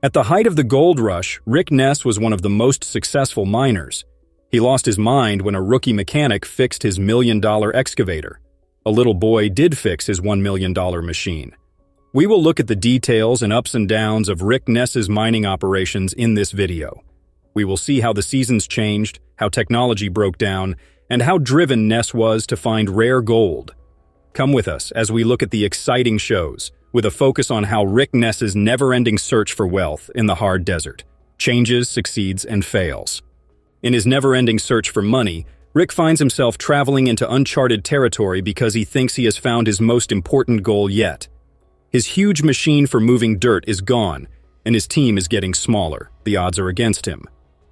At the height of the gold rush, Rick Ness was one of the most successful miners. He lost his mind when a rookie mechanic fixed his $1 million excavator. A little boy did fix his $1 million machine. We will look at the details and ups and downs of Rick Ness's mining operations in this video. We will see how the seasons changed, how technology broke down, and how driven Ness was to find rare gold. Come with us as we look at the exciting shows, with a focus on how Rick Ness's never-ending search for wealth in the hard desert changes, succeeds, and fails. In his never-ending search for money, Rick finds himself traveling into uncharted territory because he thinks he has found his most important goal yet. His huge machine for moving dirt is gone, and his team is getting smaller. The odds are against him.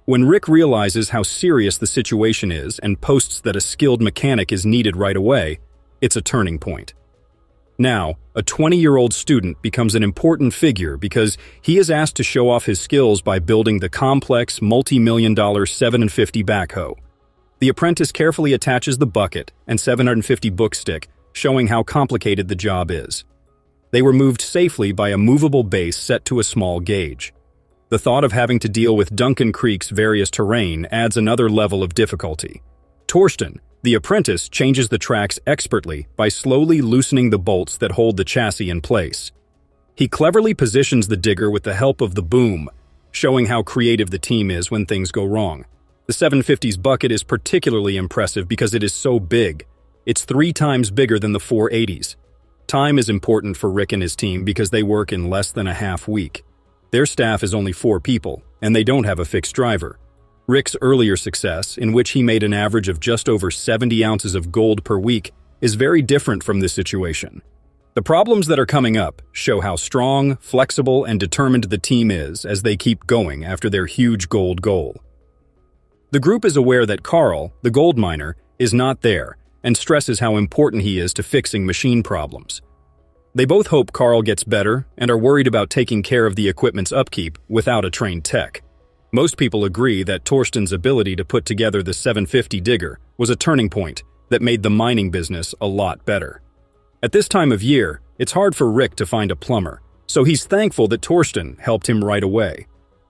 When Rick realizes how serious the situation is and posts that a skilled mechanic is needed right away, it's a turning point. Now, a 20-year-old student becomes an important figure because he is asked to show off his skills by building the complex, multi-million-dollar 750 backhoe. The apprentice carefully attaches the bucket and 750 book stick, showing how complicated the job is. They were moved safely by a movable base set to a small gauge. The thought of having to deal with Duncan Creek's various terrain adds another level of difficulty. Torsten, the apprentice, changes the tracks expertly by slowly loosening the bolts that hold the chassis in place. He cleverly positions the digger with the help of the boom, showing how creative the team is when things go wrong. The 750's bucket is particularly impressive because it is so big. It's 3 times bigger than the 480's. Time is important for Rick and his team because they work in less than a half week. Their staff is only 4 people, and they don't have a fixed driver. Rick's earlier success, in which he made an average of just over 70 ounces of gold per week, is very different from this situation. The problems that are coming up show how strong, flexible, and determined the team is as they keep going after their huge gold goal. The group is aware that Carl, the gold miner, is not there and stresses how important he is to fixing machine problems. They both hope Carl gets better and are worried about taking care of the equipment's upkeep without a trained tech. Most people agree that Torsten's ability to put together the 750 digger was a turning point that made the mining business a lot better. At this time of year, it's hard for Rick to find a plumber, so he's thankful that Torsten helped him right away.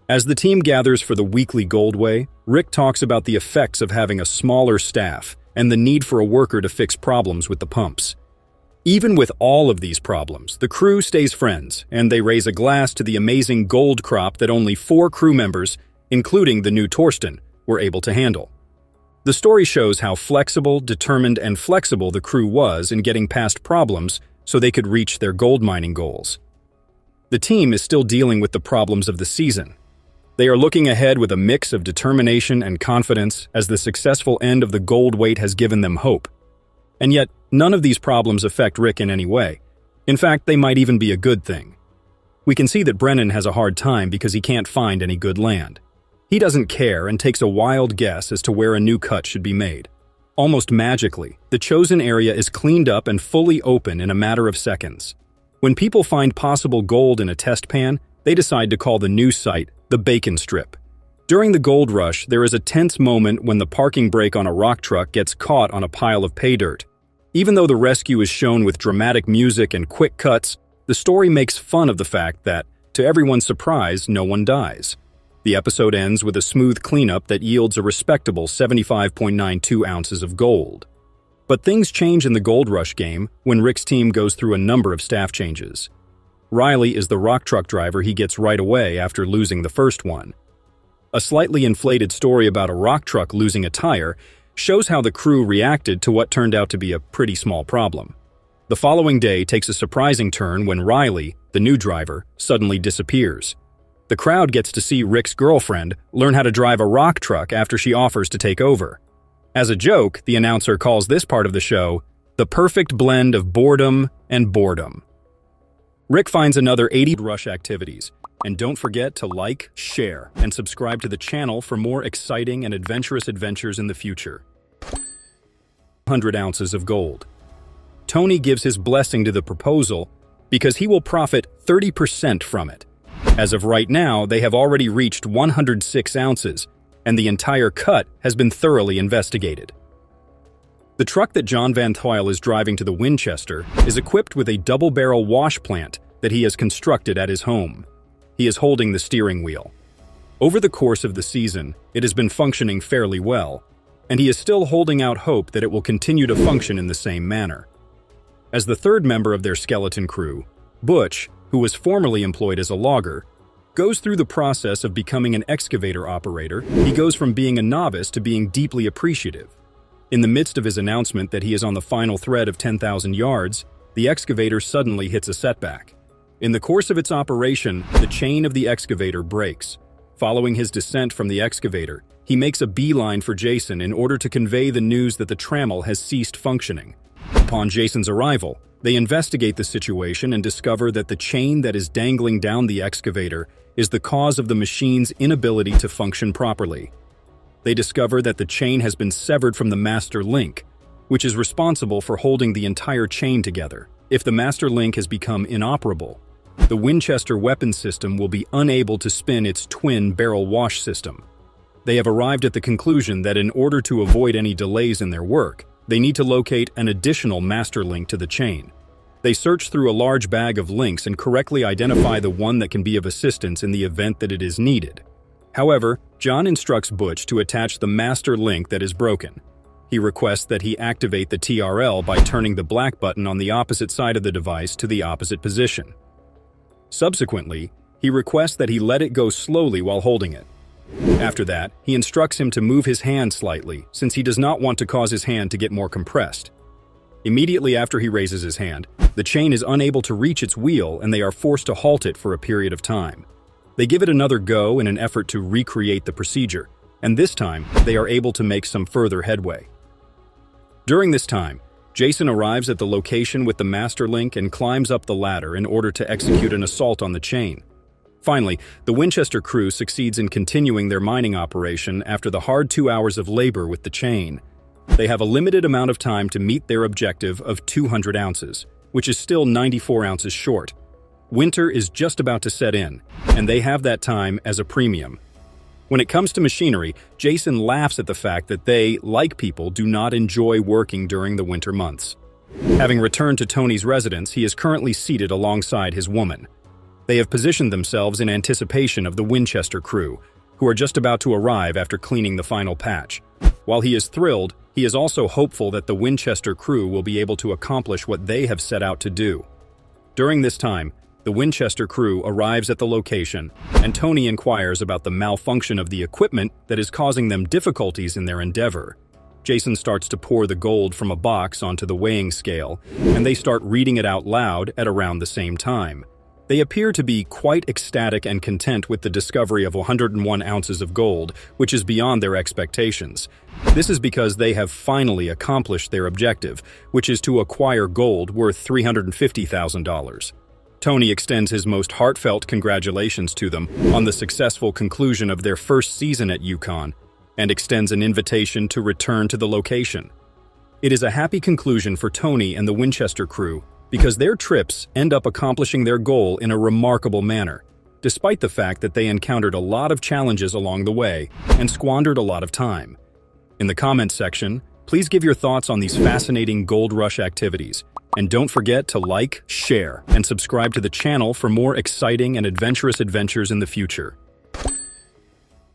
As the team gathers for the weekly gold weigh, Rick talks about the effects of having a smaller staff and the need for a worker to fix problems with the pumps. Even with all of these problems, the crew stays friends, and they raise a glass to the amazing gold crop that only 4 crew members, including the new Torsten, were able to handle. The story shows how flexible, determined, and flexible the crew was in getting past problems so they could reach their gold mining goals. The team is still dealing with the problems of the season. They are looking ahead with a mix of determination and confidence as the successful end of the gold weight has given them hope. And yet, none of these problems affect Rick in any way. In fact, they might even be a good thing. We can see that Brennan has a hard time because he can't find any good land. He doesn't care and takes a wild guess as to where a new cut should be made. Almost magically, the chosen area is cleaned up and fully open in a matter of seconds. When people find possible gold in a test pan, they decide to call the new site the Bacon Strip. During the gold rush, there is a tense moment when the parking brake on a rock truck gets caught on a pile of pay dirt. Even though the rescue is shown with dramatic music and quick cuts, the story makes fun of the fact that, to everyone's surprise, no one dies. The episode ends with a smooth cleanup that yields a respectable 75.92 ounces of gold. But things change in the gold rush game when Rick's team goes through a number of staff changes. Riley is the rock truck driver he gets right away after losing the first one. A slightly inflated story about a rock truck losing a tire shows how the crew reacted to what turned out to be a pretty small problem. The following day takes a surprising turn when Riley, the new driver, suddenly disappears. The crowd gets to see Rick's girlfriend learn how to drive a rock truck after she offers to take over. As a joke, the announcer calls this part of the show the perfect blend of boredom and boredom. Rick finds another 80 rush activities, and don't forget to like, share, and subscribe to the channel for more exciting and adventurous adventures in the future. 100 ounces of gold. Tony gives his blessing to the proposal because he will profit 30% from it. As of right now, they have already reached 106 ounces, and the entire cut has been thoroughly investigated. The truck that John Van Tuyl is driving to the Winchester is equipped with a double-barrel wash plant that he has constructed at his home. he is holding the steering wheel. Over the course of the season, it has been functioning fairly well, and he is still holding out hope that it will continue to function in the same manner. As the third member of their skeleton crew, Butch, who was formerly employed as a logger, goes through the process of becoming an excavator operator. He goes from being a novice to being deeply appreciative. In the midst of his announcement that he is on the final thread of 10,000 yards, the excavator suddenly hits a setback. In the course of its operation, the chain of the excavator breaks. Following his descent from the excavator, he makes a beeline for Jason in order to convey the news that the trammel has ceased functioning. Upon Jason's arrival, they investigate the situation and discover that the chain that is dangling down the excavator is the cause of the machine's inability to function properly. They discover that the chain has been severed from the master link, which is responsible for holding the entire chain together. If the master link has become inoperable, the Winchester weapon system will be unable to spin its twin barrel wash system. They have arrived at the conclusion that in order to avoid any delays in their work, they need to locate an additional master link to the chain. They search through a large bag of links and correctly identify the one that can be of assistance in the event that it is needed. However, John instructs Butch to attach the master link that is broken. He requests that he activate the TRL by turning the black button on the opposite side of the device to the opposite position. Subsequently, he requests that he let it go slowly while holding it. After that, he instructs him to move his hand slightly, since he does not want to cause his hand to get more compressed. Immediately after he raises his hand, the chain is unable to reach its wheel and they are forced to halt it for a period of time. They give it another go in an effort to recreate the procedure, and this time, they are able to make some further headway. During this time, Jason arrives at the location with the master link and climbs up the ladder in order to execute an assault on the chain. Finally, the Winchester crew succeeds in continuing their mining operation after the hard 2 hours of labor with the chain. They have a limited amount of time to meet their objective of 200 ounces, which is still 94 ounces short. Winter is just about to set in, and they have that time as a premium. When it comes to machinery, Jason laughs at the fact that they, like people, do not enjoy working during the winter months. Having returned to Tony's residence, he is currently seated alongside his woman. They have positioned themselves in anticipation of the Winchester crew, who are just about to arrive after cleaning the final patch. While he is thrilled, he is also hopeful that the Winchester crew will be able to accomplish what they have set out to do. During this time, the Winchester crew arrives at the location, and Tony inquires about the malfunction of the equipment that is causing them difficulties in their endeavor. Jason starts to pour the gold from a box onto the weighing scale, and they start reading it out loud at around the same time. They appear to be quite ecstatic and content with the discovery of 101 ounces of gold, which is beyond their expectations. This is because they have finally accomplished their objective, which is to acquire gold worth $350,000. Tony extends his most heartfelt congratulations to them on the successful conclusion of their first season at Yukon, and extends an invitation to return to the location. It is a happy conclusion for Tony and the Winchester crew, because their trips end up accomplishing their goal in a remarkable manner, despite the fact that they encountered a lot of challenges along the way and squandered a lot of time. In the comments section, please give your thoughts on these fascinating gold rush activities, and don't forget to like, share, and subscribe to the channel for more exciting and adventurous adventures in the future.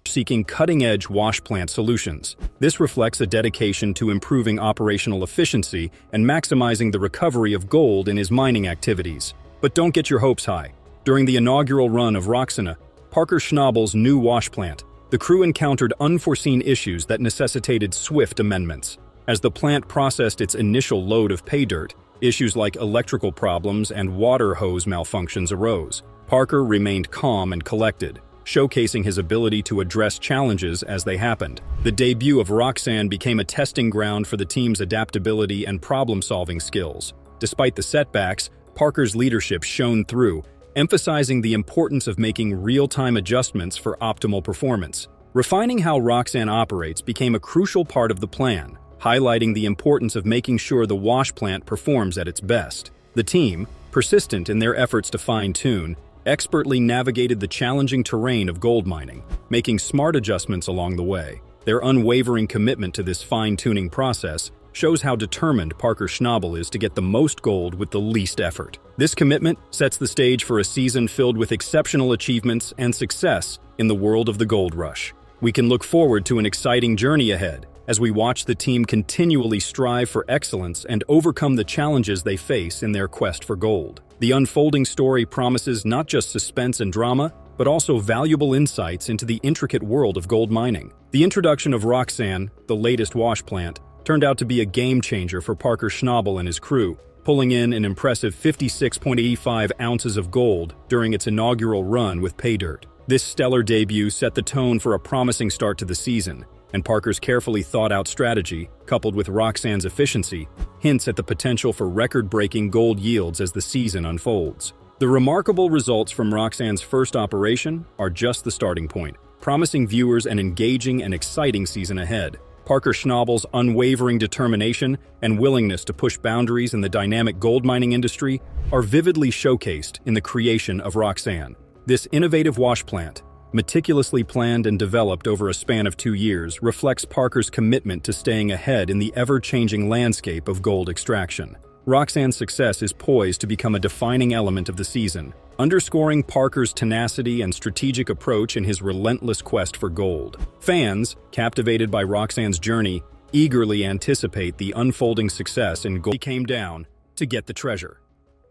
Seeking cutting-edge wash plant solutions. This reflects a dedication to improving operational efficiency and maximizing the recovery of gold in his mining activities. But don't get your hopes high. During the inaugural run of Roxana, Parker Schnabel's new wash plant, the crew encountered unforeseen issues that necessitated swift amendments. As the plant processed its initial load of pay dirt, issues like electrical problems and water hose malfunctions arose. Parker remained calm and collected, showcasing his ability to address challenges as they happened. The debut of Roxanne became a testing ground for the team's adaptability and problem-solving skills. Despite the setbacks, Parker's leadership shone through, emphasizing the importance of making real-time adjustments for optimal performance. Refining how Roxanne operates became a crucial part of the plan, highlighting the importance of making sure the wash plant performs at its best. The team, persistent in their efforts to fine-tune, expertly navigated the challenging terrain of gold mining, making smart adjustments along the way. Their unwavering commitment to this fine-tuning process shows how determined Parker Schnabel is to get the most gold with the least effort. This commitment sets the stage for a season filled with exceptional achievements and success in the world of the gold rush. We can look forward to an exciting journey ahead as we watch the team continually strive for excellence and overcome the challenges they face in their quest for gold. The unfolding story promises not just suspense and drama, but also valuable insights into the intricate world of gold mining. The introduction of Roxanne, the latest wash plant, turned out to be a game-changer for Parker Schnabel and his crew, pulling in an impressive 56.85 ounces of gold during its inaugural run with pay dirt. This stellar debut set the tone for a promising start to the season, and Parker's carefully thought-out strategy, coupled with Roxanne's efficiency, hints at the potential for record-breaking gold yields as the season unfolds. The remarkable results from Roxanne's first operation are just the starting point, promising viewers an engaging and exciting season ahead. Parker Schnabel's unwavering determination and willingness to push boundaries in the dynamic gold mining industry are vividly showcased in the creation of Roxanne. This innovative wash plant, meticulously planned and developed over a span of 2 years, reflects Parker's commitment to staying ahead in the ever-changing landscape of gold extraction. Roxanne's success is poised to become a defining element of the season, underscoring Parker's tenacity and strategic approach in his relentless quest for gold. Fans, captivated by Roxanne's journey, eagerly anticipate the unfolding success in gold. He came down to get the treasure.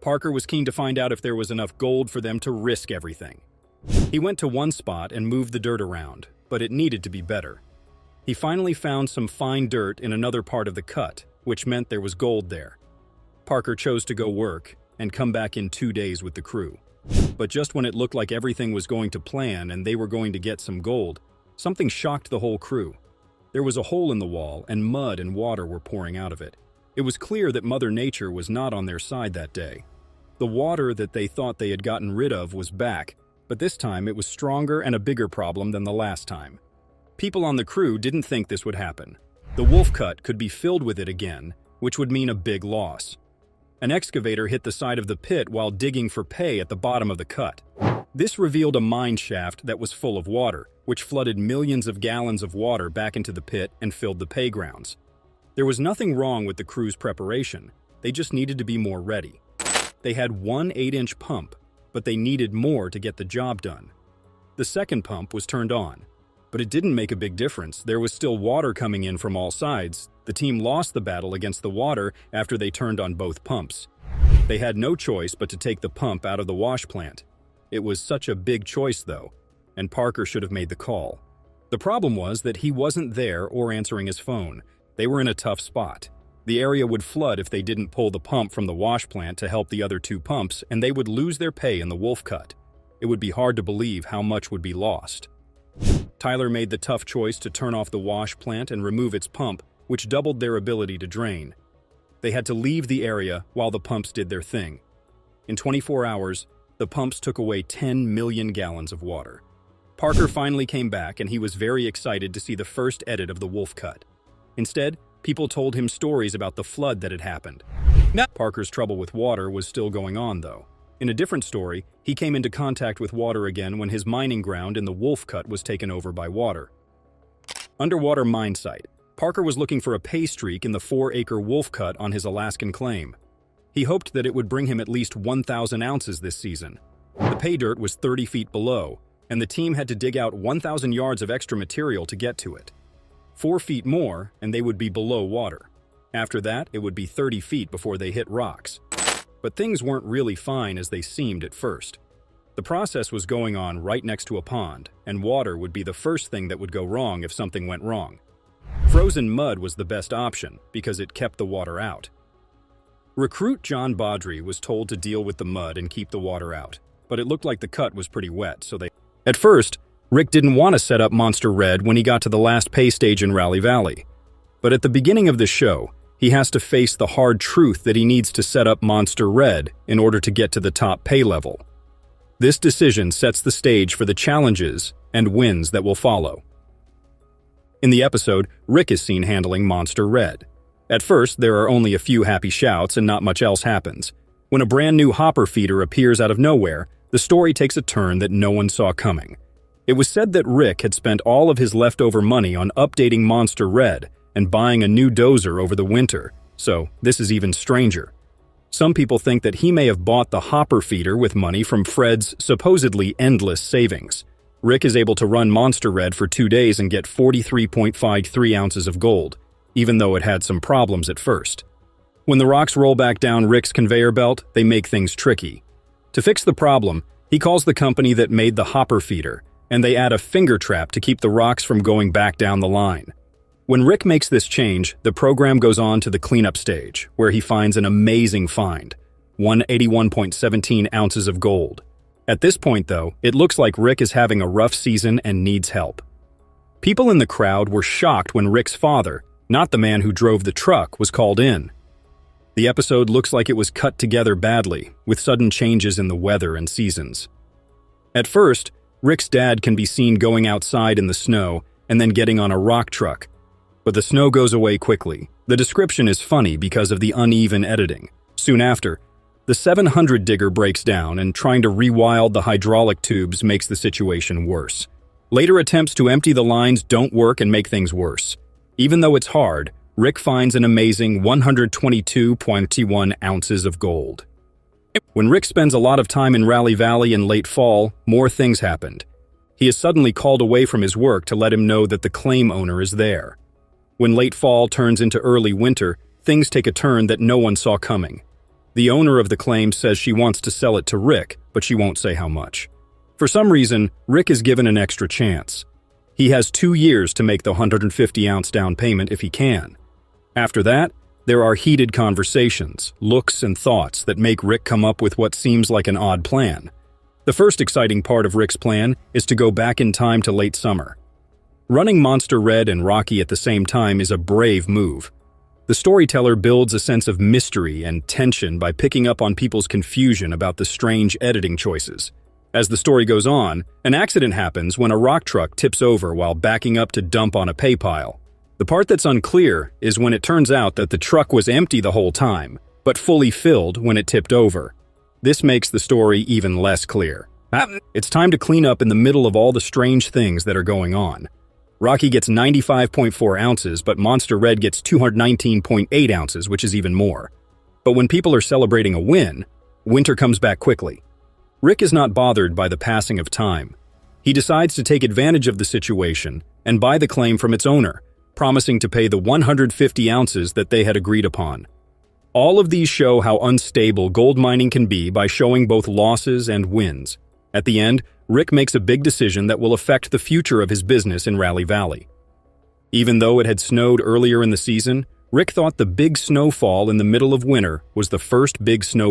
Parker was keen to find out if there was enough gold for them to risk everything. He went to one spot and moved the dirt around, but it needed to be better. He finally found some fine dirt in another part of the cut, which meant there was gold there. Parker chose to go work and come back in 2 days with the crew. But just when it looked like everything was going to plan and they were going to get some gold, something shocked the whole crew. There was a hole in the wall and mud and water were pouring out of it. It was clear that Mother Nature was not on their side that day. The water that they thought they had gotten rid of was back, but this time it was stronger and a bigger problem than the last time. People on the crew didn't think this would happen. The wolf cut could be filled with it again, which would mean a big loss. An excavator hit the side of the pit while digging for pay at the bottom of the cut. This revealed a mine shaft that was full of water, which flooded millions of gallons of water back into the pit and filled the pay grounds. There was nothing wrong with the crew's preparation. They just needed to be more ready. They had one 8-inch pump, but they needed more to get the job done. The second pump was turned on, but it didn't make a big difference. There was still water coming in from all sides. The team lost the battle against the water after they turned on both pumps. They had no choice but to take the pump out of the wash plant. It was such a big choice, though, and Parker should have made the call. The problem was that he wasn't there or answering his phone. They were in a tough spot. The area would flood if they didn't pull the pump from the wash plant to help the other 2 pumps, and they would lose their pay in the wolf cut. It would be hard to believe how much would be lost. Tyler made the tough choice to turn off the wash plant and remove its pump, which doubled their ability to drain. They had to leave the area while the pumps did their thing. In 24 hours, the pumps took away 10 million gallons of water. Parker finally came back, and he was very excited to see the first edit of the wolf cut. Instead, people told him stories about the flood that had happened. Parker's trouble with water was still going on, though. In a different story, he came into contact with water again when his mining ground in the wolf cut was taken over by water. Underwater mine site. Parker was looking for a pay streak in the 4-acre wolf cut on his Alaskan claim. He hoped that it would bring him at least 1,000 ounces this season. The pay dirt was 30 feet below, and the team had to dig out 1,000 yards of extra material to get to it. 4 feet more, and they would be below water. After that, it would be 30 feet before they hit rocks. But things weren't really fine as they seemed at first. The process was going on right next to a pond, and water would be the first thing that would go wrong if something went wrong. Frozen mud was the best option because it kept the water out. Recruit John Baudry was told to deal with the mud and keep the water out, but it looked like the cut was pretty wet, so they... At first, Rick didn't want to set up Monster Red when he got to the last pay stage in Rally Valley. But at the beginning of the show, he has to face the hard truth that he needs to set up Monster Red in order to get to the top pay level. This decision sets the stage for the challenges and wins that will follow. In the episode, Rick is seen handling Monster Red. At first, there are only a few happy shouts and not much else happens. When a brand new hopper feeder appears out of nowhere, the story takes a turn that no one saw coming. It was said that Rick had spent all of his leftover money on updating Monster Red, and buying a new dozer over the winter, so this is even stranger. Some people think that he may have bought the hopper feeder with money from Fred's supposedly endless savings. Rick is able to run Monster Red for 2 days and get 43.53 ounces of gold, even though it had some problems at first. When the rocks roll back down Rick's conveyor belt, they make things tricky. To fix the problem, he calls the company that made the hopper feeder, and they add a finger trap to keep the rocks from going back down the line. When Rick makes this change, the program goes on to the cleanup stage, where he finds an amazing find, 181.17 ounces of gold. At this point, though, it looks like Rick is having a rough season and needs help. People in the crowd were shocked when Rick's father, not the man who drove the truck, was called in. The episode looks like it was cut together badly, with sudden changes in the weather and seasons. At first, Rick's dad can be seen going outside in the snow and then getting on a rock truck, but the snow goes away quickly. The description is funny because of the uneven editing. Soon after, the 700 digger breaks down, and trying to rewild the hydraulic tubes makes the situation worse. Later attempts to empty the lines don't work and make things worse. Even though it's hard, Rick finds an amazing 122.21 ounces of gold. When Rick spends a lot of time in Rally Valley in late fall, more things happened. He is suddenly called away from his work to let him know that the claim owner is there. When late fall turns into early winter, things take a turn that no one saw coming. The owner of the claim says she wants to sell it to Rick, but she won't say how much. For some reason, Rick is given an extra chance. He has 2 years to make the 150-ounce down payment if he can. After that, there are heated conversations, looks, and thoughts that make Rick come up with what seems like an odd plan. The first exciting part of Rick's plan is to go back in time to late summer. Running Monster Red and Rocky at the same time is a brave move. The storyteller builds a sense of mystery and tension by picking up on people's confusion about the strange editing choices. As the story goes on, an accident happens when a rock truck tips over while backing up to dump on a pay pile. The part that's unclear is when it turns out that the truck was empty the whole time, but fully filled when it tipped over. This makes the story even less clear. It's time to clean up in the middle of all the strange things that are going on. Rocky gets 95.4 ounces, but Monster Red gets 219.8 ounces, which is even more. But when people are celebrating a win, winter comes back quickly. Rick is not bothered by the passing of time. He decides to take advantage of the situation and buy the claim from its owner, promising to pay the 150 ounces that they had agreed upon. All of these show how unstable gold mining can be by showing both losses and wins. At the end, Rick makes a big decision that will affect the future of his business in Rally Valley. Even though it had snowed earlier in the season, Rick thought the big snowfall in the middle of winter was the first big snow